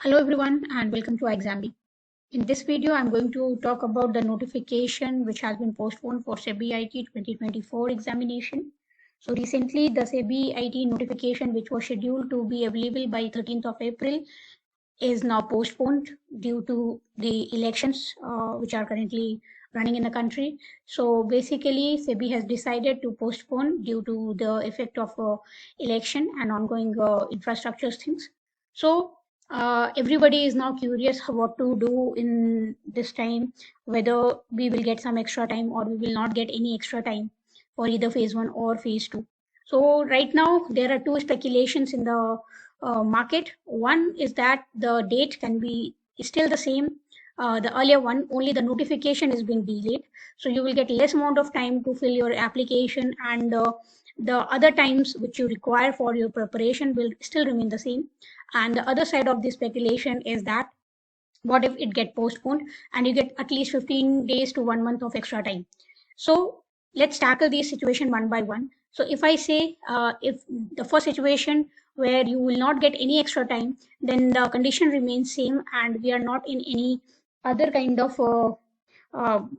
Hello everyone and welcome to Exambi. In this video, I'm going to talk about the notification which has been postponed for SEBI IT 2024 examination. So recently the SEBI IT notification which was scheduled to be available by 13th of April is now postponed due to the elections which are currently running in the country. So basically SEBI has decided to postpone due to the effect of election and ongoing infrastructure things. So everybody is now curious what to do in this time, whether we will get some extra time or we will not get any extra time for either phase 1 or phase 2. So right now there are two speculations in the market. One is that the date can be still the same, the earlier one, only the notification is being delayed. So you will get less amount of time to fill your application, and the other times which you require for your preparation will still remain the same. And the other side of the speculation is that what if it get postponed and you get at least 15 days to 1 month of extra time. So let's tackle this situation one by one. So if I say if the first situation where you will not get any extra time, then the condition remains same and we are not in any other kind of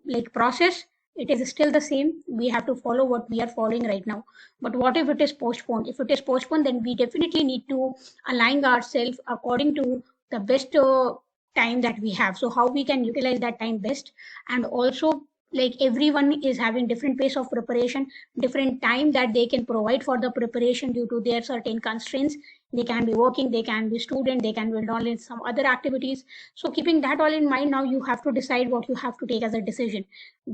like process. It is still the same. We have to follow what we are following right now. But what if it is postponed? If it is postponed, then we definitely need to align ourselves according to the best time that we have. So how we can utilize that time best. And also, like, everyone is having different pace of preparation, different time that they can provide for the preparation due to their certain constraints. They can be working, they can be student, they can be involved in some other activities. So keeping that all in mind, now you have to decide what you have to take as a decision.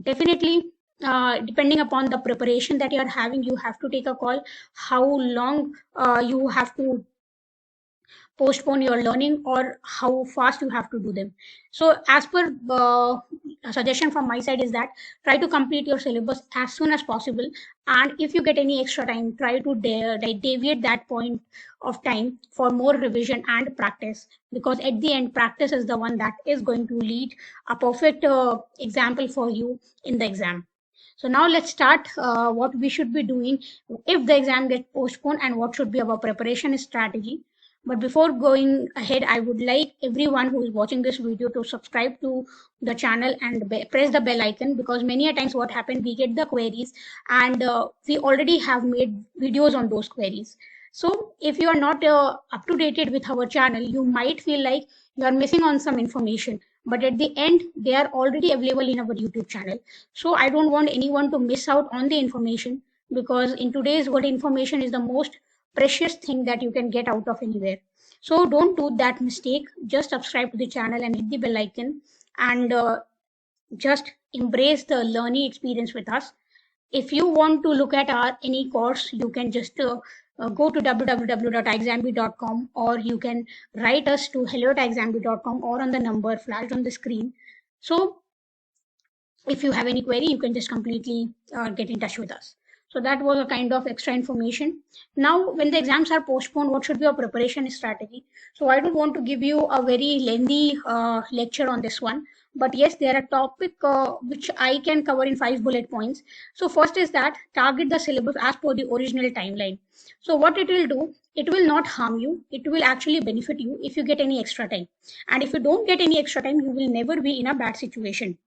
Definitely, depending upon the preparation that you are having, you have to take a call how long you have to postpone your learning or how fast you have to do them. So as per a suggestion from my side is that try to complete your syllabus as soon as possible, and if you get any extra time, try to deviate that point of time for more revision and practice, because at the end practice is the one that is going to lead a perfect example for you in the exam. So now let's start what we should be doing if the exam gets postponed and what should be our preparation strategy. But before going ahead, I would like everyone who is watching this video to subscribe to the channel and press the bell icon, because many a times what happened, we get the queries and we already have made videos on those queries. So if you are not up to date with our channel, you might feel like you are missing on some information. But at the end, they are already available in our YouTube channel. So I don't want anyone to miss out on the information, because in today's world, information is the most precious thing that you can get out of anywhere. So don't do that mistake. Just subscribe to the channel and hit the bell icon, and just embrace the learning experience with us. If you want to look at our any course, you can just go to www.exambi.com, or you can write us to hello@exambi.com or on the number flashed on the screen. So if you have any query, you can just completely get in touch with us. So that was a kind of extra information. Now, when the exams are postponed, what should be your preparation strategy? So I don't want to give you a very lengthy lecture on this one, but yes, there are topic which I can cover in 5 bullet points. So first is that target the syllabus as per the original timeline. So what it will do, it will not harm you. It will actually benefit you if you get any extra time. And if you don't get any extra time, you will never be in a bad situation.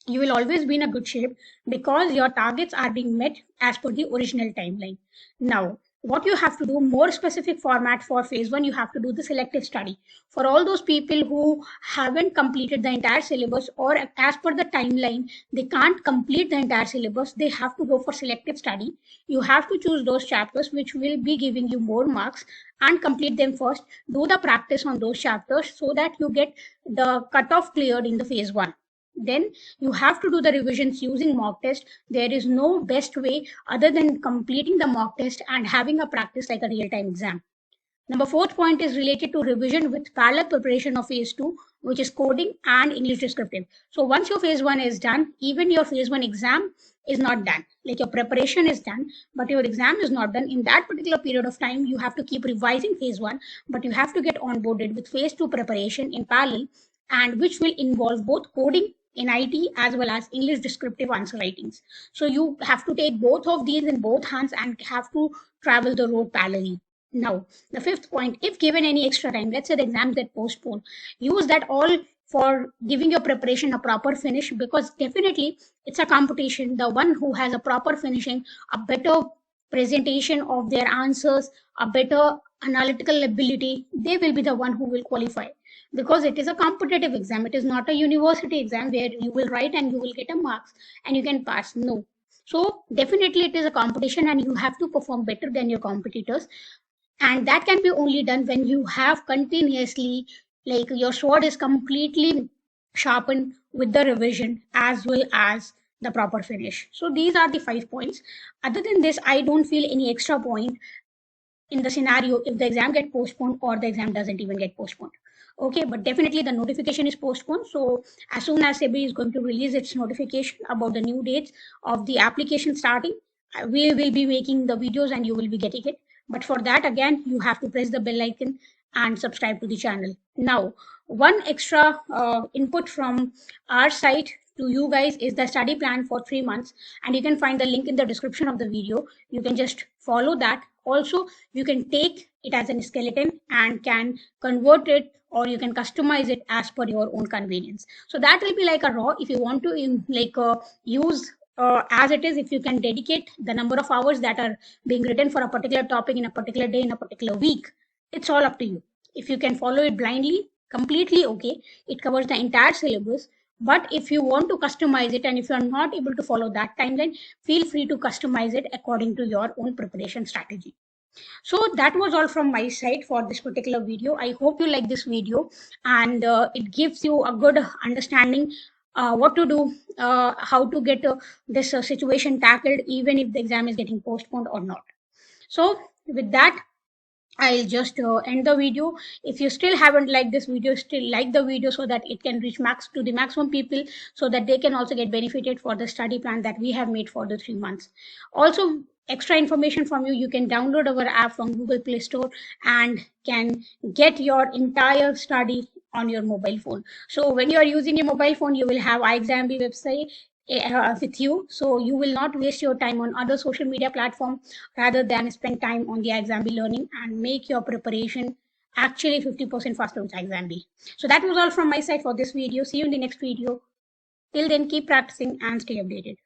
You will always be in a good shape because your targets are being met as per the original timeline. Now, what you have to do, more specific format for phase 1, you have to do the selective study. For all those people who haven't completed the entire syllabus, or as per the timeline, they can't complete the entire syllabus, they have to go for selective study. You have to choose those chapters which will be giving you more marks and complete them first. Do the practice on those chapters so that you get the cutoff cleared in the phase 1. Then you have to do the revisions using mock test. There is no best way other than completing the mock test and having a practice like a real-time exam. Number fourth point is related to revision with parallel preparation of phase 2, which is coding and English descriptive. So once your phase 1 is done, even your phase 1 exam is not done. Like, your preparation is done, but your exam is not done. In that particular period of time, you have to keep revising phase 1, but you have to get onboarded with phase 2 preparation in parallel, and which will involve both coding in IT as well as English descriptive answer writings. So you have to take both of these in both hands and have to travel the road parallelly. Now, the fifth point, if given any extra time, let's say the exams get postponed, use that all for giving your preparation a proper finish, because definitely it's a competition. The one who has a proper finishing, a better presentation of their answers, a better analytical ability, they will be the one who will qualify, because it is a competitive exam. It is not a university exam where you will write and you will get a marks and you can pass. No. So definitely it is a competition and you have to perform better than your competitors, and that can be only done when you have continuously, like, your sword is completely sharpened with the revision as well as the proper finish. So these are the 5 points. Other than this, I don't feel any extra point in the scenario if the exam get postponed or the exam doesn't even get postponed. Okay, but definitely the notification is postponed. So as soon as SEBI is going to release its notification about the new dates of the application starting, we will be making the videos and you will be getting it. But for that, again, you have to press the bell icon and subscribe to the channel. Now, one extra input from our side to you guys is the study plan for 3 months, and you can find the link in the description of the video. You can just follow that. Also, you can take it as a skeleton and can convert it, or you can customize it as per your own convenience. So that will be like a raw. If you want to use as it is, if you can dedicate the number of hours that are being written for a particular topic in a particular day, in a particular week, it's all up to you. If you can follow it blindly, completely okay, it covers the entire syllabus. But if you want to customize it and if you are not able to follow that timeline, feel free to customize it according to your own preparation strategy. So that was all from my side for this particular video. I hope you like this video, and it gives you a good understanding what to do, how to get this situation tackled, even if the exam is getting postponed or not. So with that, I'll just end the video. If you still haven't liked this video, still like the video so that it can reach max to the maximum people, so that they can also get benefited for the study plan that we have made for the 3 months. Also, extra information from you, you can download our app from Google Play Store and can get your entire study on your mobile phone. So when you are using your mobile phone, you will have iExamB website with you, so you will not waste your time on other social media platform, rather than spend time on the iExamB learning and make your preparation actually 50% faster with iExamB. So that was all from my side for this video. See you in the next video. Till then, keep practicing and stay updated.